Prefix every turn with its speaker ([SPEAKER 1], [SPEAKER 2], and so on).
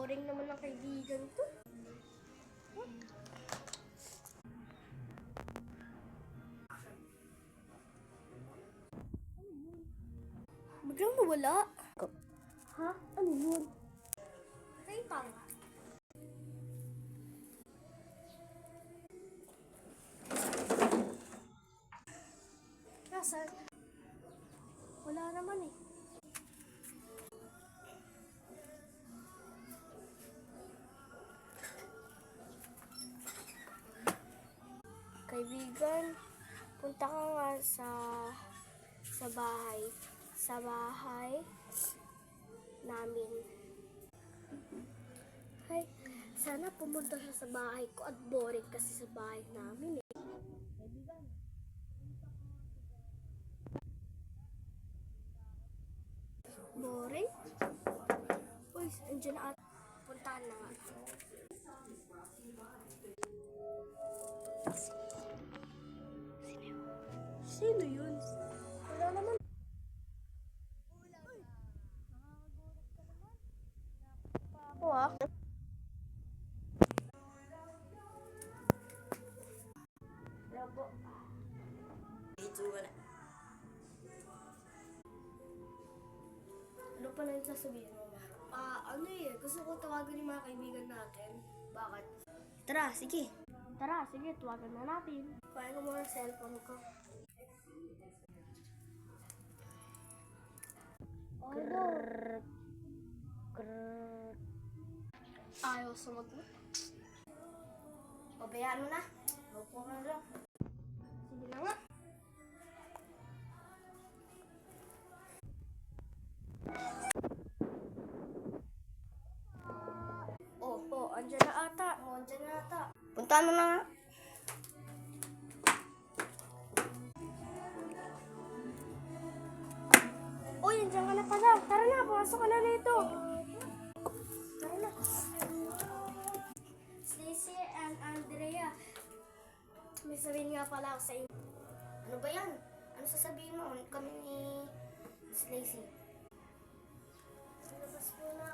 [SPEAKER 1] Boring naman ang kaibigan to. Biglang nawala. Ha? Ano yun? Raypang. Nasaan? Wala naman eh. Kaibigan, punta ka nga sa bahay namin. Ay, sana pumunta siya sa bahay ko at boring kasi sa bahay namin eh. Kaibigan, boring? Uy, andyan na at puntahan na nga. Sino yun? Wala naman. Uy! Nakakagulat ka naman. Nakapa ako ah. Labo.
[SPEAKER 2] Dito wala.
[SPEAKER 1] Ano pa lang sasabihin mo? Ano eh, gusto ko tawagan yung mga kaibigan natin. Bakit?
[SPEAKER 2] Tara, sige.
[SPEAKER 1] Tara, sige, tawagan na natin. Kuhain ko muna ang cellphone ko.
[SPEAKER 2] Grrrr. Grrrr.
[SPEAKER 1] Ayaw sumagot.
[SPEAKER 2] Pabayaan mo na. Upo ka lang.
[SPEAKER 1] Sige na nga. Andyan na ata.
[SPEAKER 2] Andyan na ata. Puntahan mo na nga.
[SPEAKER 1] Uy, andyan ka na pala. Tara na, pumasok ka na dito. Tara na. Stacy and Andrea. May sabihin nga pala ako sa inyo.
[SPEAKER 2] Ano ba yan? Ano sasabihin mo? Kami ni Miss Lacey.
[SPEAKER 1] Labas po na